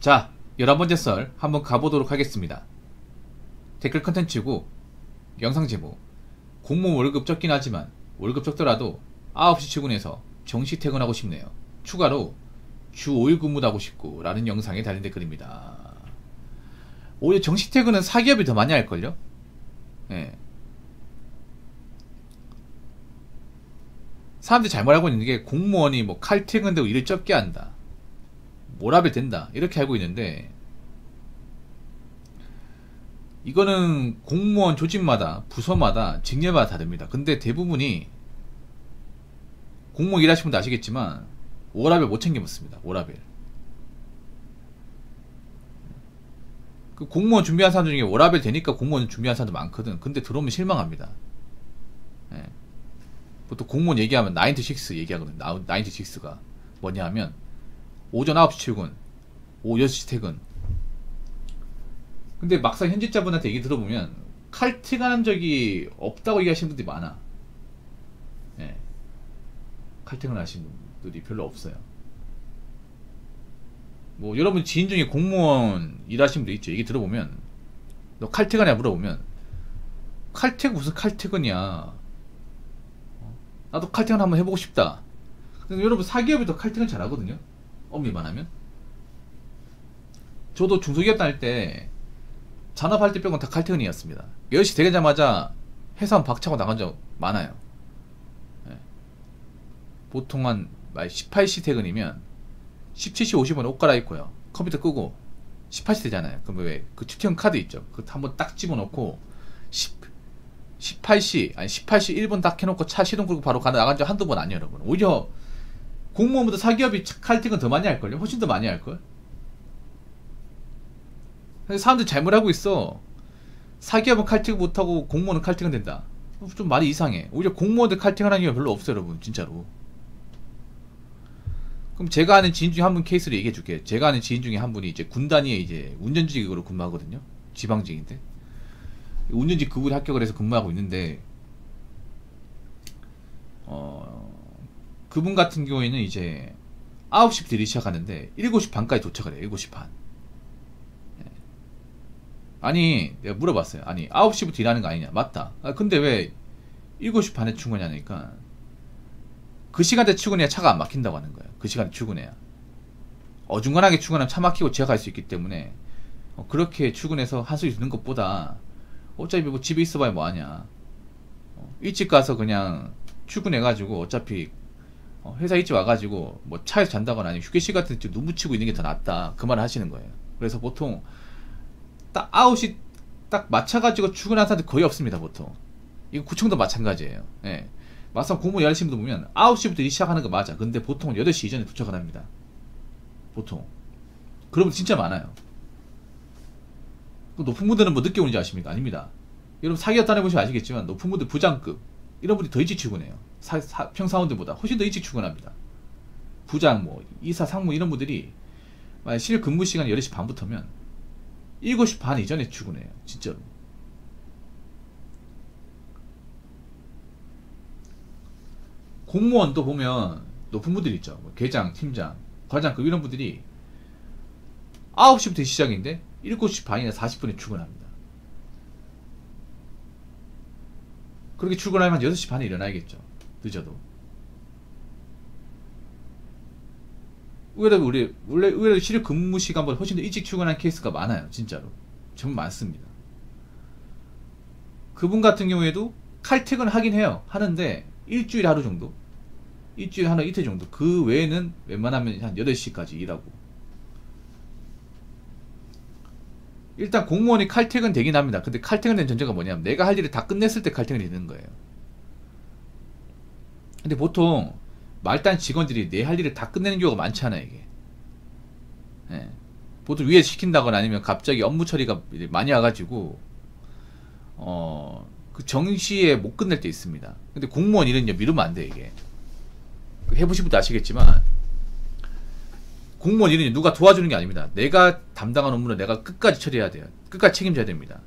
자, 11번째 썰 한번 가보도록 하겠습니다. 댓글 컨텐츠고 영상 제목, 공무원 월급 적긴 하지만 월급 적더라도 9시 출근해서 정시 퇴근하고 싶네요. 추가로 주 5일 근무도 하고 싶고 라는 영상에 달린 댓글입니다. 오히려 정시 퇴근은 사기업이 더 많이 할걸요? 예. 사람들이 잘못 알고 있는 게 공무원이 뭐 칼퇴근되고 일을 적게 한다, 모라벨 된다, 이렇게 알고 있는데, 이거는 공무원 조직마다 부서마다 직렬마다 다릅니다. 근데 대부분이 공무원 일하시는 분도 아시겠지만 워라벨 못 챙겨 먹습니다. 워라벨. 그 공무원 준비한 사람 중에 워라벨 되니까 공무원 준비한 사람도 많거든. 근데 들어오면 실망합니다. 예. 보통 공무원 얘기하면 9 to 6 얘기하거든. 9 to 6가 뭐냐 하면 오전 9시 출근, 오후 6시 퇴근. 근데 막상 현직자분한테 얘기 들어보면 칼퇴근한 적이 없다고 얘기하시는 분들이 많아. 예. 칼퇴근 하시는 분들이 별로 없어요. 뭐 여러분 지인 중에 공무원 일하시는 분들 있죠. 얘기 들어보면 너 칼퇴근이야 물어보면 칼퇴근 무슨 칼퇴근이야, 나도 칼퇴근 한번 해보고 싶다. 근데 여러분 사기업이 더 칼퇴근 잘하거든요, 엄밀만 하면. 저도 중소기업 다닐 때 잔업할 때 빼고는 다 칼퇴근이었습니다. 10시 되자마자 회사 박차고 나간 적 많아요. 예. 보통 한 18시 퇴근이면 17시 50분에 옷 갈아입고요, 컴퓨터 끄고 18시 되잖아요. 그럼 왜 그 출퇴근 카드 있죠, 그거 한번 딱 집어넣고 18시 1분 딱 해놓고 차 시동 끌고 바로 나간 적 한두 번 아니에요 여러분. 오히려 공무원보다 사기업이 칼퇴근 더 많이 할걸요. 훨씬 더 많이 할걸. 사람들이 잘못 알고 있어. 사기업은 칼퇴근 못하고 공무원은 칼퇴근 된다. 좀 말이 이상해. 오히려 공무원들 칼퇴근하는 경우가 별로 없어요 여러분, 진짜로. 그럼 제가 아는 지인 중에 한 분 케이스를 얘기해 줄게요. 제가 아는 지인 중에 한 분이 이제 군 단위에 이제 운전직으로 근무하거든요. 지방직인데 운전직 그분이 합격을 해서 근무하고 있는데, 그분 같은 경우에는 이제 9시부터 일이 시작하는데 7시 반까지 도착을 해요. 7시 반. 아니 내가 물어봤어요. 아니 9시부터 일하는 거 아니냐. 맞다. 근데 왜 7시 반에 출근하냐니까, 그 시간대 출근해야 차가 안 막힌다고 하는 거예요. 그 시간에 출근해야. 어중간하게 출근하면 차 막히고 지각할 수 있기 때문에 그렇게 출근해서 한숨 드는 것보다 어차피 뭐 집에 있어봐야 뭐하냐, 일찍 가서 그냥 출근해가지고 어차피 회사 일찍 와가지고 뭐 차에서 잔다거나 아니면 휴게실 같은 데 눈 붙이고 있는 게 더 낫다, 그 말을 하시는 거예요. 그래서 보통 딱 9시 딱 맞춰가지고 출근하는 사람들 거의 없습니다 보통. 이거 구청도 마찬가지예요. 예. 막상 공무원 일하시는 분들 보면 9시부터 일 시작하는 거 맞아. 근데 보통은 8시 이전에 도착을 합니다 보통. 그런 분 진짜 많아요. 높은 분들은 뭐 늦게 오는지 아십니까? 아닙니다. 여러분 사기업 다녀보시면 아시겠지만 높은 분들 부장급 이런 분들이 더 일찍 출근해요. 평사원들보다 훨씬 더 일찍 출근합니다. 부장, 뭐 이사, 상무 이런 분들이 만약 실 근무 시간이 8시 반부터면 7시 반 이전에 출근해요. 진짜로. 공무원도 보면 높은 분들 있죠. 뭐 계장, 팀장, 과장급 이런 분들이 9시부터 시작인데 7시 반이나 40분에 출근합니다. 그렇게 출근하면 6시 반에 일어나야겠죠. 늦어도. 의외로 실효 근무 시간보다 훨씬 더 일찍 출근하는 케이스가 많아요. 진짜로. 정말 많습니다. 그분 같은 경우에도 칼퇴근 하긴 해요. 하는데 일주일에 하루 정도, 일주일에 하루 이틀 정도. 그 외에는 웬만하면 한 8시까지 일하고. 일단 공무원이 칼퇴근 되긴 합니다. 근데 칼퇴근 된 전제가 뭐냐면 내가 할 일을 다 끝냈을 때 칼퇴근이 되는 거예요. 근데 보통 말단 직원들이 내 할 일을 다 끝내는 경우가 많지 않아요 이게. 예. 보통 위에서 시킨다거나 아니면 갑자기 업무 처리가 많이 와가지고 그 정시에 못 끝낼 때 있습니다. 근데 공무원 일은 미루면 안 돼 이게. 해보신 분도 아시겠지만 공무원 일은 누가 도와주는 게 아닙니다. 내가 담당한 업무는 내가 끝까지 처리해야 돼요. 끝까지 책임져야 됩니다.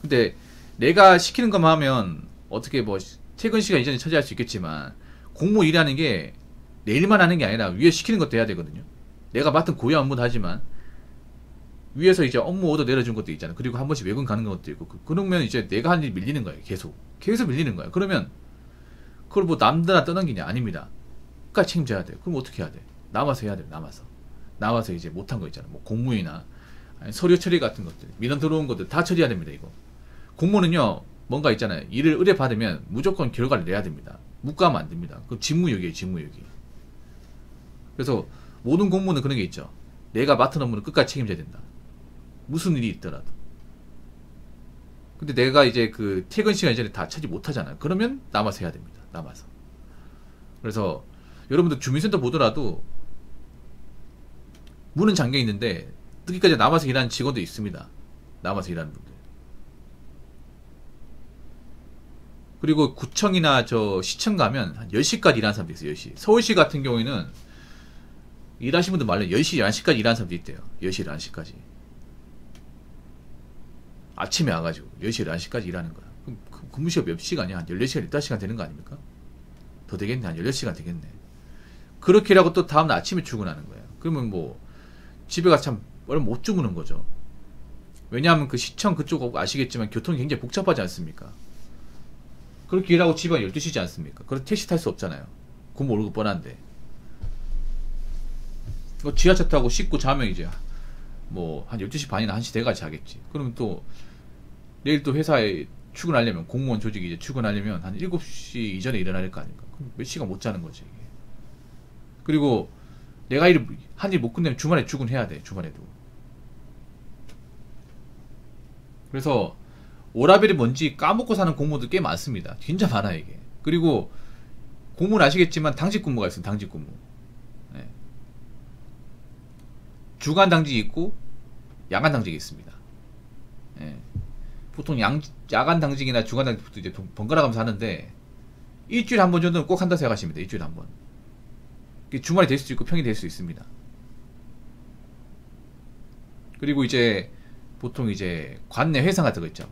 근데 내가 시키는 것만 하면 어떻게 뭐 퇴근 시간 이전에 처리할 수 있겠지만, 공무원 일하는 게 내 일만 하는 게 아니라 위에 시키는 것도 해야 되거든요. 내가 맡은 고유 업무도 하지만 위에서 이제 업무 오더 내려준 것도 있잖아. 그리고 한 번씩 외근 가는 것도 있고. 그러면 이제 내가 한 일 밀리는 거예요. 계속 밀리는 거예요. 그러면 그걸 뭐 남들아 떠넘기냐? 아닙니다. 끝까지 책임져야 돼. 그럼 어떻게 해야 돼? 남아서 해야 돼. 남아서 이제 못한 거 있잖아. 뭐 공무이나 아니 서류 처리 같은 것들, 민원 들어온 것들 다 처리해야 됩니다. 이거 공무원은요 뭔가 있잖아요. 일을 의뢰 받으면 무조건 결과를 내야 됩니다. 못 가면 안 됩니다. 그 직무유기예요. 직무유기. 그래서 모든 공무원은 그런 게 있죠. 내가 맡은 업무는 끝까지 책임져야 된다. 무슨 일이 있더라도. 근데 내가 이제 그 퇴근 시간 전에 다 차지 못하잖아요. 그러면 남아서 해야 됩니다. 남아서. 그래서 여러분들 주민센터 보더라도 문은 잠겨 있는데 늦게까지 남아서 일하는 직원도 있습니다. 남아서 일하는 분들. 그리고 구청이나 저 시청 가면 한 10시까지 일하는 사람도 있어요. 10시. 서울시 같은 경우에는 일하시는 분들 말로 10시, 11시까지 일하는 사람도 있대요. 10시, 11시까지. 아침에 와가지고 10시, 11시까지 일하는 거야. 그럼 근무시간 몇 시간이야? 한 14시간, 15시간 되는 거 아닙니까? 더 되겠네. 한 16시간 되겠네. 그렇게 일하고 또 다음날 아침에 출근하는 거예요. 그러면 뭐 집에 가서 참 얼마 못 주무는 거죠. 왜냐하면 그 시청 그쪽 아시겠지만 교통이 굉장히 복잡하지 않습니까? 그렇게 일하고 집에 12시지 않습니까? 그래서 택시 탈 수 없잖아요. 근무 월급 뻔한데. 지하철 타고 씻고 자면 이제 뭐 한 12시 반이나 1시 돼가지고 자겠지. 그러면 또 내일 또 회사에 출근하려면 공무원 조직이 이제 출근하려면 한 7시 이전에 일어나야 될 거 아닙니까? 그럼 몇 시간 못 자는 거지 이게. 그리고 내가 한 일 못 끝내면 주말에 출근해야 돼. 주말에도. 그래서 오라벨이 뭔지 까먹고 사는 공무원들 꽤 많습니다. 진짜 많아 이게. 그리고 공무원 아시겠지만 당직 근무가 있어요. 당직 근무. 네. 주간 당직이 있고 야간 당직이 있습니다. 네. 보통 야간 당직이나 주간 당직부터 이제 번갈아 가면서 하는데 일주일에 한 번 정도는 꼭 한다 생각하시면 돼요. 일주일에 한 번. 주말이 될 수도 있고 평일이 될 수 있습니다. 그리고 이제 보통 이제 관내 회상 같은 거 있죠.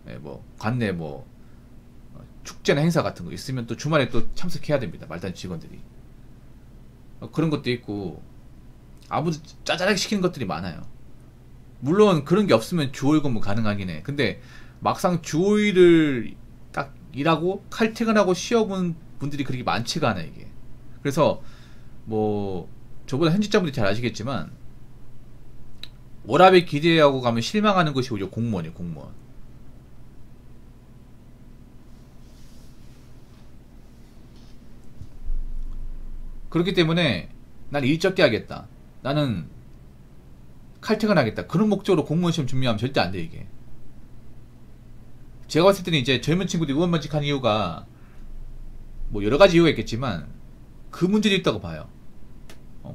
네, 뭐 관내 뭐 축제나 행사 같은 거 있으면 또 주말에 또 참석해야 됩니다. 말단 직원들이. 그런 것도 있고 아무도 짜잘하게 시키는 것들이 많아요. 물론 그런 게 없으면 주 5일 근무 가능하긴 해. 근데 막상 주 5일을 딱 일하고 칼퇴근하고 쉬어본 분들이 그렇게 많지가 않아 이게. 그래서 뭐 저보다 현직자분들이 잘 아시겠지만 워라밸 기대하고 가면 실망하는 것이 오히려 공무원이에요. 공무원. 그렇기 때문에 난 일 적게 하겠다. 나는 칼퇴근하겠다. 그런 목적으로 공무원 시험 준비하면 절대 안 돼 이게. 제가 봤을 때는 이제 젊은 친구들이 의원만직 하는 이유가 뭐 여러 가지 이유가 있겠지만 그 문제도 있다고 봐요.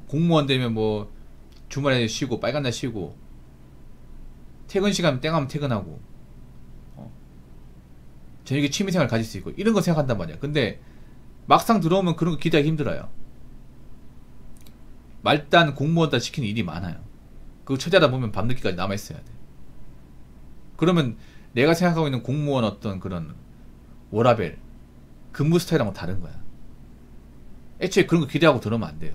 공무원 되면 뭐 주말에 쉬고 빨간 날 쉬고 퇴근 시간 땡하면 퇴근하고 저녁에 취미생활 가질 수 있고 이런 거 생각한단 말이야. 근데 막상 들어오면 그런 거 기대하기 힘들어요. 말단 공무원다 시키는 일이 많아요. 그거 처리하다 보면 밤늦게까지 남아있어야 돼. 그러면 내가 생각하고 있는 공무원 어떤 그런 워라밸 근무 스타일하고 다른 거야. 애초에 그런 거 기대하고 들어오면 안 돼요.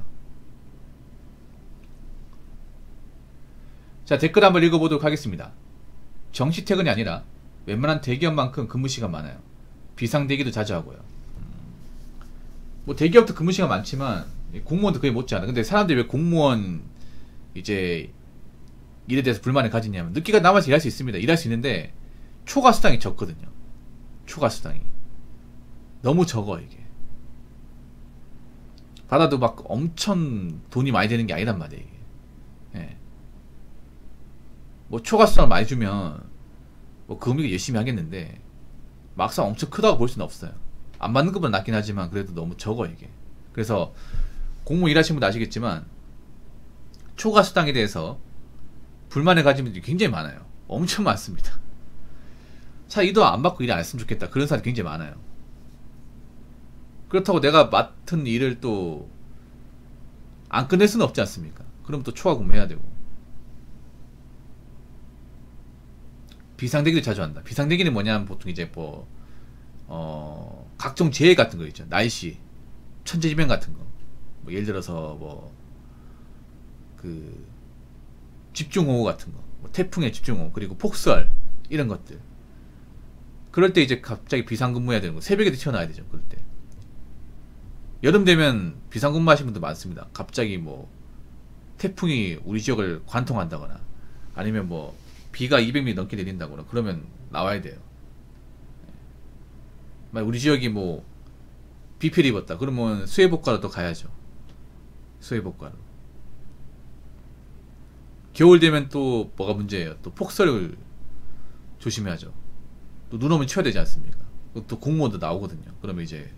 자, 댓글 한번 읽어보도록 하겠습니다. 정시 퇴근이 아니라 웬만한 대기업만큼 근무시간 많아요. 비상대기도 자주 하고요. 뭐 대기업도 근무시간 많지만 공무원도 거의 못지않아. 근데 사람들이 왜 공무원 이제 일에 대해서 불만을 가지냐면 늦게까지 남아서 일할 수 있습니다. 일할 수 있는데 초과 수당이 적거든요. 초과 수당이 너무 적어 이게. 받아도 막 엄청 돈이 많이 되는 게 아니란 말이에요 이게. 예. 뭐 초과 수당을 많이 주면 뭐 금액이 열심히 하겠는데 막상 엄청 크다고 볼 수는 없어요. 안 받는 것보다 낫긴 하지만 그래도 너무 적어 이게. 그래서 공무원 일하시는 분도 아시겠지만 초과 수당에 대해서 불만을 가진 분들이 굉장히 많아요. 엄청 많습니다. 차라리 이도 안 받고 일 안 했으면 좋겠다. 그런 사람이 굉장히 많아요. 그렇다고 내가 맡은 일을 또 안 끝낼 수는 없지 않습니까? 그럼 또 초과 근무해야 되고. 비상대기도 자주 한다. 비상대기는 뭐냐면 보통 이제 뭐 각종 재해 같은 거 있죠. 날씨, 천재지변 같은 거. 뭐 예를 들어서 뭐 그 집중호우 같은 거, 뭐 태풍의 집중호, 그리고 폭설, 이런 것들. 그럴 때 이제 갑자기 비상근무해야 되는 거. 새벽에도 튀어나와야 되죠. 그럴 때. 여름 되면 비상근무 하시는 분들 많습니다. 갑자기 뭐 태풍이 우리 지역을 관통한다거나, 아니면 뭐 비가 200mm 넘게 내린다거나, 그러면 나와야 돼요. 만약 우리 지역이 뭐 비필이 입었다 그러면 수해복과로 또 가야죠. 수해복과로. 겨울 되면 또 뭐가 문제예요? 또 폭설을 조심해야죠. 또 눈 오면 치워야 되지 않습니까? 또 공무원도 나오거든요. 그러면 이제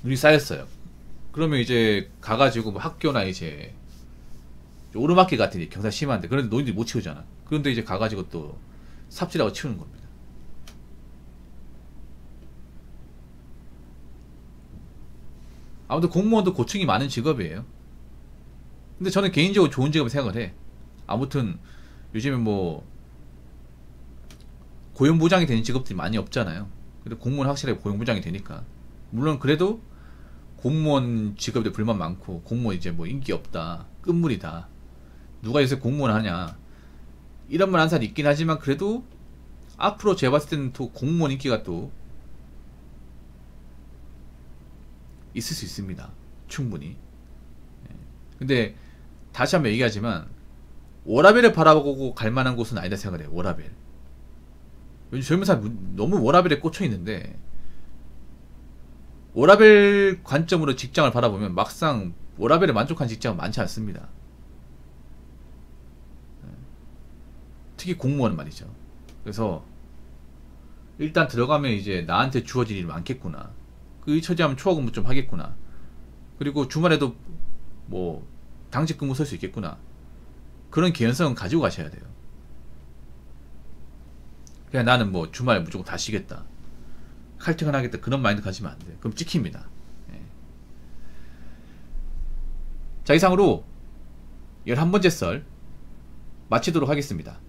눈이 쌓였어요. 그러면 이제 가가지고 뭐 학교나 이제 오르막길 같은 경사 심한데, 그런데 노인들이 못 치우잖아. 그런데 이제 가가지고 또 삽질하고 치우는 겁니다. 아무튼 공무원도 고충이 많은 직업이에요. 근데 저는 개인적으로 좋은 직업을 생각을 해. 아무튼 요즘에 뭐 고용보장이 되는 직업들이 많이 없잖아요. 근데 공무원 확실하게 고용보장이 되니까. 물론 그래도 공무원 직업에 불만 많고, 공무원 이제 뭐 인기 없다, 끝물이다, 누가 요새 공무원 하냐, 이런 말 한 사람 있긴 하지만, 그래도 앞으로 제가 봤을 때는 또 공무원 인기가 또 있을 수 있습니다. 충분히. 근데 다시 한번 얘기하지만 워라밸을 바라보고 갈 만한 곳은 아니다 생각을 해요. 워라밸. 요즘 젊은 사람 너무 워라밸에 꽂혀 있는데, 워라밸 관점으로 직장을 바라보면 막상 워라밸에 만족한 직장은 많지 않습니다. 특히 공무원은 말이죠. 그래서 일단 들어가면 이제 나한테 주어질 일이 많겠구나, 그 일 처리하면 초과 근무 좀 하겠구나, 그리고 주말에도 뭐 당직 근무 설 수 있겠구나, 그런 개연성은 가지고 가셔야 돼요. 그냥 나는 뭐 주말 무조건 다 쉬겠다, 칼퇴근하겠다, 그런 마인드 가지면 안 돼. 그럼 찍힙니다. 예. 자, 이상으로 11번째 썰 마치도록 하겠습니다.